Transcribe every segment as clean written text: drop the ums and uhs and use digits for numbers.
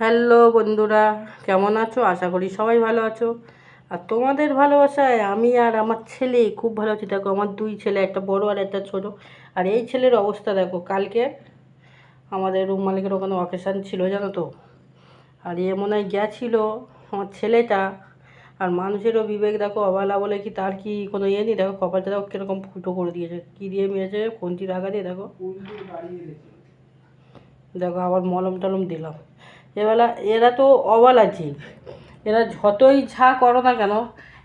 Hello বন্ধুরা, কেমন আছো? আশা করি সবাই ভালো আছো। আর তোমাদের ভালোবাসায় আমি আর আমার ছেলে খুব ভালো আছি। দেখো, আমার দুই ছেলে, একটা বড় আর একটা ছোট। আর এই ছেলের অবস্থা দেখো, কালকে আমাদের রুম মালিকের ওখানে অকেশান ছিল, জানো তো। আর এ মনে হয় গেছিলো আমার ছেলেটা। আর মানুষেরও বিবেক দেখো, অবহেলা বলে কি তার কি কোনো ইয়ে নেই। দেখো কপালটা দেখো কীরকম ফুটো করে দিয়েছে, কী দিয়ে মেরেছে, কঞ্চির আগা দিয়ে। দেখো দেখো আবার মলম টলম দিলাম। এবেলা এরা তো অবলা জীব, এরা যতই ঝা করো না কেন,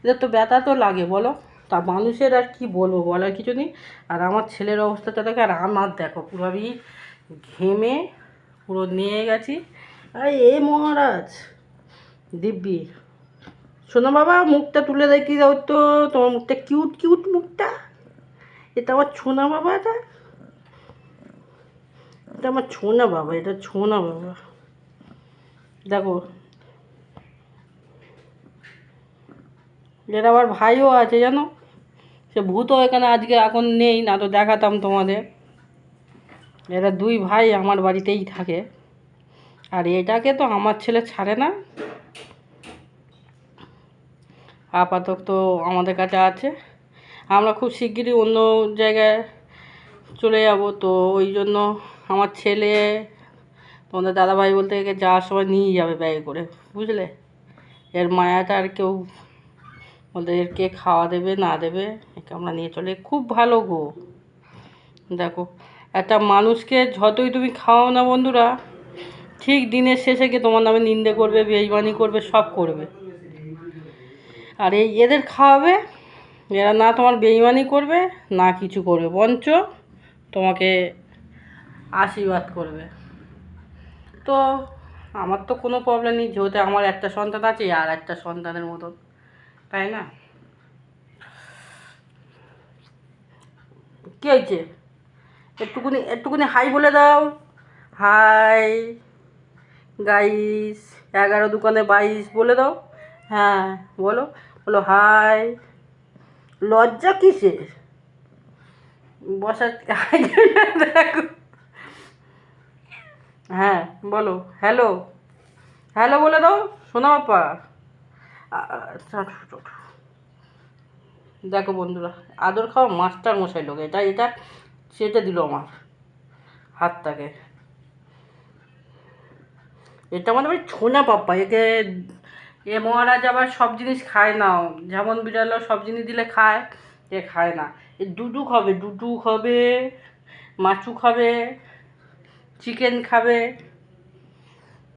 এদের তো ব্যথা তো লাগে বলো। তা মানুষের আর কি বলবো, বলার কিছু নেই। আর আমার ছেলের অবস্থাটা দেখো, আর আমার দেখো পুরো আমি ঘেমে পুরো নিয়ে গেছি। আর এ মহারাজ দিব্যি, শোনো বাবা, মুখটা তুলে দেখি দাও তো, তোমার মুখটা কিউট কিউট মুখটা। এটা আমার ছোনা বাবা, এটা এটা আমার ছোনা বাবা, এটা ছোনা বাবা। দেখো, এর আবার ভাইও আছে জানো। সে ভূতও এখানে আজকে এখন নেই, না তো দেখাতাম তোমাদের। এরা দুই ভাই আমার বাড়িতেই থাকে। আর এটাকে তো আমার ছেলে ছাড়ে না, আপাতত আমাদের কাছে আছে। আমরা খুব শিগগিরই অন্য জায়গায় চলে যাব, তো ওই জন্য আমার ছেলে, তোমাদের দাদাভাই বলতে একে যাওয়ার সময় নিয়ে যাবে ব্যাগে করে, বুঝলে। এর মায়াটা আর কেউ বলতে এর কে খাওয়া দেবে না দেবে, একে আমরা নিয়ে চলে। খুব ভালো গো। দেখো, একটা মানুষকে যতই তুমি খাও না বন্ধুরা, ঠিক দিনের শেষে গিয়ে তোমার নামে নিন্দে করবে, বেইমানি করবে, সব করবে। আর এই এদের খাওয়াবে, এরা না তোমার বেইমানি করবে না কিছু করবে, বঞ্চ তোমাকে আশীর্বাদ করবে। তো আমার তো কোনো প্রবলেম নেই, যেহেতু আমার একটা সন্তান আছে, আর একটা সন্তানের মতন, তাই না? কী হয়েছে? একটুকুনি একটুকুনি হাই বলে দাও। হাই গাইস, 11 দোকানে 22 বলে দাও। হ্যাঁ বলো, বলো হাই। লজ্জা কিসের? বসার দেখো। হ্যাঁ বলো, হ্যালো হ্যালো বলে দাও, শোনা বাপা। দেখো বন্ধুরা, আদর খাওয়া মাস্টার মশাই লোক, এটা এটা সেটা দিল আমার হাতটাকে। এটা মানে ওই ছোনা পাপ্পা, একে এ মহারাজ আবার সব জিনিস খায় না। যেমন বিড়ালও সব জিনিস দিলে খায়, এ খায় না। এ ডুডু খাবে, ডুডু খাবে, মাছু খাবে, চিকেন খাবে।